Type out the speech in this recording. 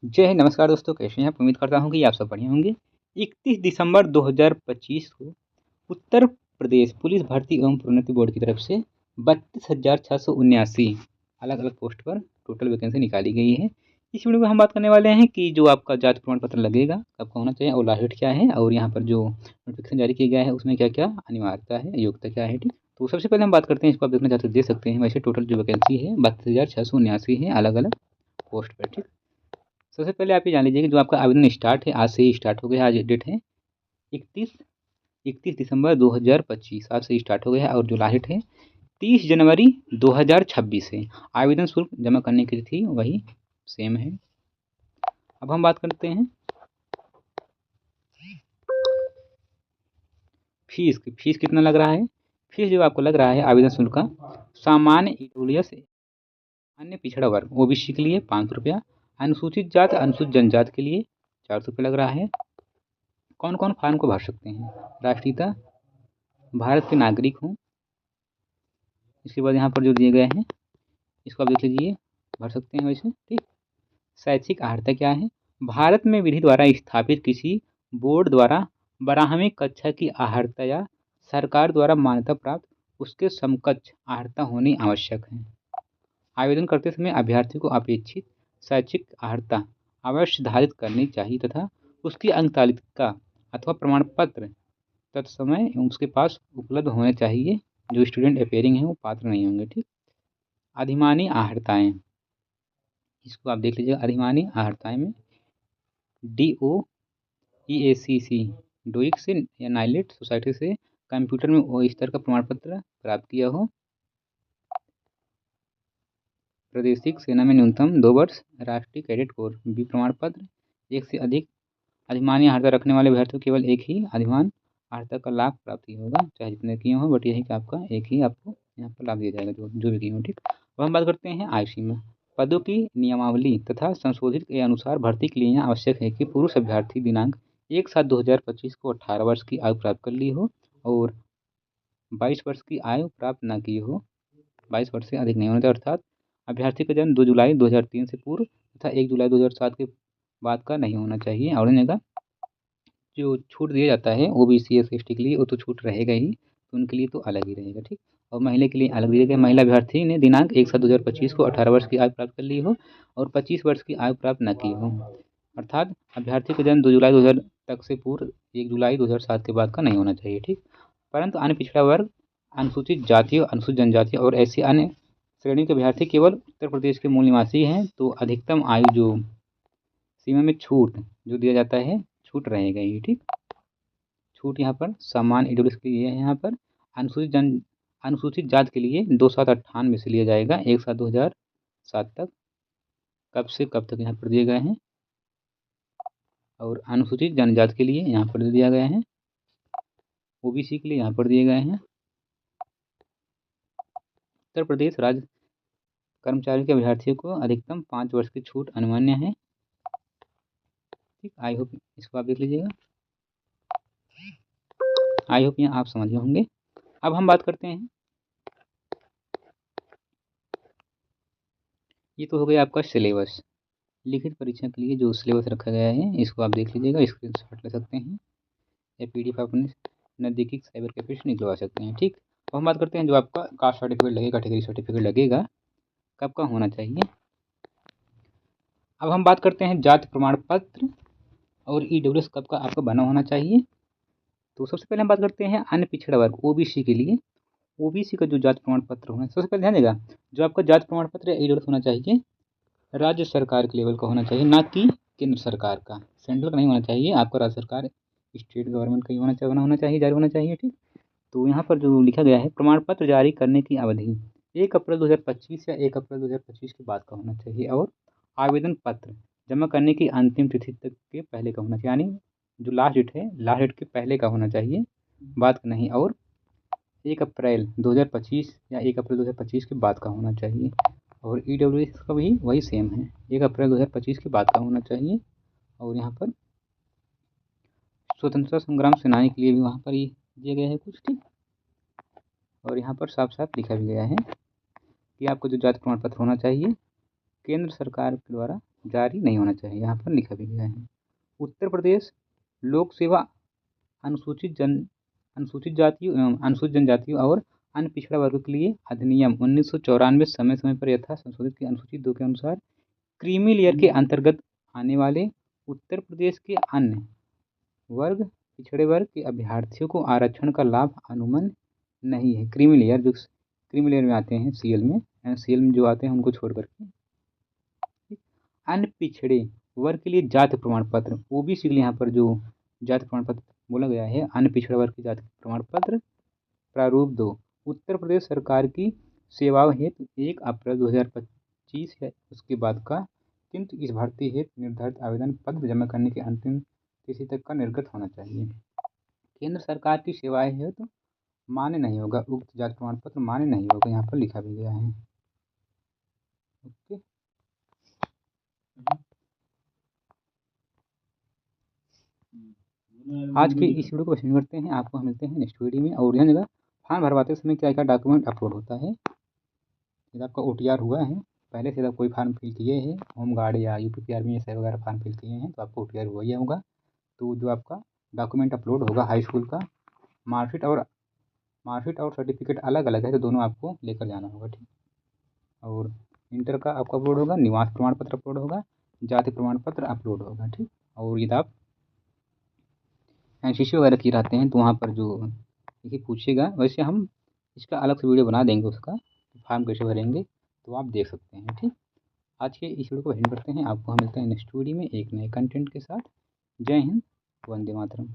जय हिंद। नमस्कार दोस्तों, कैसे हैं आप? उम्मीद करता हूँ कि आप सब बढ़िया होंगे। 31 दिसंबर 2025 को उत्तर प्रदेश पुलिस भर्ती एवं प्रोन्नति बोर्ड की तरफ से 32,679 अलग अलग पोस्ट पर टोटल वैकेंसी निकाली गई है। इस वीडियो में हम बात करने वाले हैं कि जो आपका जाति प्रमाण पत्र लगेगा कब का होना चाहिए और लास्ट डेट क्या है, और यहाँ पर जो नोटिफिकेशन जारी किया गया है उसमें क्या क्या अनिवार्यता है, योग्यता क्या है। ठीक, तो सबसे पहले हम बात करते हैं, इसको आप देखना चाहते हो देख सकते हैं। वैसे टोटल जो वैकेंसी है 32,679 है अलग अलग पोस्ट पर। ठीक, सबसे पहले आप ये जान लीजिए कि जो आपका आवेदन स्टार्ट है आज से ही स्टार्ट हो गया है। आज डेट है 31 31 दिसंबर 2025, आज से ही स्टार्ट हो गया है। और जो लास्ट डेट है 30 जनवरी 2026 है। आवेदन शुल्क जमा करने की तिथि वही सेम है। अब हम बात करते हैं फीस की। फीस कितना लग रहा है? फीस जो आपको लग रहा है आवेदन शुल्क का, सामान्य ईडब्ल्यूएस अन्य पिछड़ा वर्ग ओबीसी के लिए 500 रुपया, अनुसूचित जात अनुसूचित जनजाति के लिए 400 रुपये लग रहा है। कौन कौन फॉर्म को भर सकते हैं? राष्ट्रीयता, भारत के नागरिक हों। इसके बाद यहाँ पर जो दिए गए हैं इसको आप देख लीजिए, भर सकते हैं वैसे। ठीक, शैक्षिक अर्हता क्या है? भारत में विधि द्वारा स्थापित किसी बोर्ड द्वारा 12वीं कक्षा की अर्हता या सरकार द्वारा मान्यता प्राप्त उसके समकक्ष अर्हता होनी आवश्यक है। आवेदन करते समय अभ्यर्थी को अपेक्षित शैक्षिक अर्हता अवश्य धारित करनी चाहिए तथा उसकी अंक तालिका अथवा प्रमाण पत्र तत्समय उसके पास उपलब्ध होने चाहिए। जो स्टूडेंट अपेयरिंग है वो पात्र नहीं होंगे। ठीक, अधिमानी आहर्ताएँ, इसको आप देख लीजिएगा। अधिमानी आहर्ताएँ में DOEACC डोइक से या नाइलेट सोसाइटी से कंप्यूटर में ओ स्तर का प्रमाण पत्र प्राप्त किया हो, प्रादेशिक सेना में न्यूनतम 2 वर्ष, राष्ट्रीय कैडेट कोर बी प्रमाण पत्र। एक से अधिक अधिमानी अर्हता रखने वाले अभ्यर्थियों को केवल एक ही अधिमान अर्हता का लाभ प्राप्ति होगा, चाहे जितने किए हों, बट यही कि आपका एक ही आपको यहाँ पर लाभ दिया जाएगा जो भी किए हों। ठीक, अब हम बात करते हैं आयु सीमा। पदों की नियमावली तथा संशोधित के अनुसार भर्ती के लिए यहाँ आवश्यक है कि पुरुष अभ्यर्थी दिनांक 1/7/2025 को 18 वर्ष की आयु प्राप्त कर ली हो और 22 वर्ष की आयु प्राप्त न की हो। 22 वर्ष से अधिक नहीं होना चाहिए, अर्थात अभ्यर्थी का जन्म 2 जुलाई 2003 से पूर्व तथा 1 जुलाई 2007 के बाद का नहीं होना चाहिए। और इनका जो छूट दिया जाता है ओबीसी एसटी के लिए वो तो छूट रहेगा ही, तो उनके लिए तो अलग ही रहेगा। ठीक, और महिला के लिए अलग दिया गया। महिला अभ्यर्थी ने दिनांक 1/7/2025 को 18 वर्ष की आयु प्राप्त कर ली हो और 25 वर्ष की आयु प्राप्त न की हो, अर्थात अभ्यर्थी का जन्म 2 जुलाई 2000 तक से पूर्व 1 जुलाई 2007 के बाद का नहीं होना चाहिए। ठीक, परंतु अन्य पिछड़ा वर्ग, अनुसूचित जाति, अनुसूचित जनजाति और ऐसी अन्य श्रेणी के अभ्यर्थी केवल उत्तर प्रदेश के मूल निवासी हैं तो अधिकतम आयु जो सीमा में छूट जो दिया जाता है छूट रहेगा ही। ठीक, छूट यहाँ पर सामान्य ईडब्ल्यूएस के लिए है। यहाँ पर अनुसूचित जात के लिए 2/7/98 से लिया जाएगा 1/7/2007 तक। कब से कब तक यहाँ पर दिए गए हैं। और अनुसूचित जनजाति के लिए यहाँ पर दिया गया है, ओबीसी के लिए यहाँ पर दिए गए हैं। उत्तर प्रदेश राज्य कर्मचारी के अभ्यर्थियों को अधिकतम 5 वर्ष की छूट अनुमान्य है। ठीक, आई होप इसको आप देख लीजिएगा। आई होप यहाँ आप समझ गए होंगे। अब हम बात करते हैं, ये तो हो गया आपका सिलेबस। लिखित परीक्षा के लिए जो सिलेबस रखा गया है इसको आप देख लीजिएगा, स्क्रीनशॉट ले सकते हैं या पीडीएफ अपने नज़दीकी साइबर कैफे से निकलवा सकते हैं। ठीक, अब हम बात करते हैं जो आपका कास्ट सर्टिफिकेट लगेगा, कैटेगरी सर्टिफिकेट लगेगा, कब का होना चाहिए। अब हम बात करते हैं जाति प्रमाण पत्र और ईडब्ल्यूएस कब का आपका बना होना चाहिए। तो सबसे पहले हम बात करते हैं अन्य पिछड़ा वर्ग ओबीसी के लिए। ओबीसी का जो जाति प्रमाण पत्र होना है, सबसे पहले ध्यान देगा, जो आपका जाति प्रमाण पत्र या ईडब्ल्यूएस होना चाहिए राज्य सरकार के लेवल का होना चाहिए, ना कि केंद्र सरकार का। सेंट्रल का नहीं होना चाहिए, आपका राज्य सरकार स्टेट गवर्नमेंट का ही होना चाहिए, जारी होना चाहिए। ठीक, तो यहाँ पर जो लिखा गया है प्रमाण पत्र जारी करने की अवधि 1 अप्रैल 2025 या 1 अप्रैल 2025 के बाद का होना चाहिए और आवेदन पत्र जमा करने की अंतिम तिथि तक के पहले का होना चाहिए, यानी जो लास्ट डेट है लास्ट डेट के पहले का होना चाहिए, बाद का नहीं। और 1 अप्रैल 2025 या 1 अप्रैल 2025 के बाद का होना चाहिए। और ईडब्ल्यूएस का भी वही सेम है, 1 अप्रैल 2025 के बाद का होना चाहिए। और यहाँ पर स्वतंत्रता संग्राम सेनानी के लिए भी वहाँ पर ही दिया गया है कुछ। ठीक, और यहाँ पर साफ साफ लिखा भी गया है कि आपको जो जाति प्रमाण पत्र होना चाहिए केंद्र सरकार के द्वारा जारी नहीं होना चाहिए, यहाँ पर लिखा भी गया है। उत्तर प्रदेश लोक सेवा अनुसूचित जातियों एवं अनुसूचित जनजातियों और अन्य पिछड़ा वर्ग के लिए अधिनियम 1994 समय समय पर यथा संशोधित की अनुसूची 2 के अनुसार क्रीमी लेयर के अंतर्गत आने वाले उत्तर प्रदेश के अन्य वर्ग पिछड़े वर्ग के अभ्यर्थियों को आरक्षण का लाभ अनुमन नहीं है। क्रीमी लेयर जो क्रीमी लेयर में आते हैं, सीएल में जो आते हैं उनको छोड़ करके अन्य पिछड़े वर्ग के लिए जाति प्रमाण पत्र, ओबीसी के लिए यहाँ पर जो जाति प्रमाण पत्र बोला गया है, अन्य पिछड़ा वर्ग की जाति प्रमाण पत्र प्रारूप 2 उत्तर प्रदेश सरकार की सेवाओं हेतु 1 अप्रैल 2025 है उसके बाद का, किंतु इस भर्ती हेतु निर्धारित आवेदन पत्र जमा करने की अंतिम तिथि तक का निर्गत होना चाहिए। केंद्र सरकार की सेवाएं हेतु मान्य नहीं होगा, उक्त जाति प्रमाण पत्र मान्य नहीं होगा, यहाँ पर लिखा भी गया है। ओके, आज के इस वीडियो को पसंद करते हैं। आपको हम मिलते हैं नेक्स्ट वीडियो में। और ध्यान देगा, फॉर्म भरवाते समय क्या क्या डॉक्यूमेंट अपलोड होता है। यदि आपका OTR हुआ है, पहले से आप कोई फॉर्म फिल किए हैं, होमगार्ड या UPPRB ऐसे वगैरह फॉर्म फिल किए हैं, तो आपको OTR हुआ ही होगा। तो जो आपका डॉक्यूमेंट अपलोड होगा, हाई स्कूल का मार्कशीट और सर्टिफिकेट अलग अलग है, तो दोनों आपको लेकर जाना होगा, ठीक। और इंटर का आपका अपलोड होगा, निवास प्रमाण पत्र अपलोड होगा, जाति प्रमाण पत्र अपलोड होगा, ठीक। और यदि आप NCC वगैरह की रहते हैं तो वहाँ पर जो देखिए पूछेगा, वैसे हम इसका अलग से वीडियो बना देंगे, उसका फॉर्म कैसे भरेंगे तो आप देख सकते हैं, ठीक। आज के इस वीडियो को एंड करते हैं। आपको हम मिलते हैं नेक्स्ट वीडियो में एक नए कंटेंट के साथ। जय हिंद, वंदे मातरम।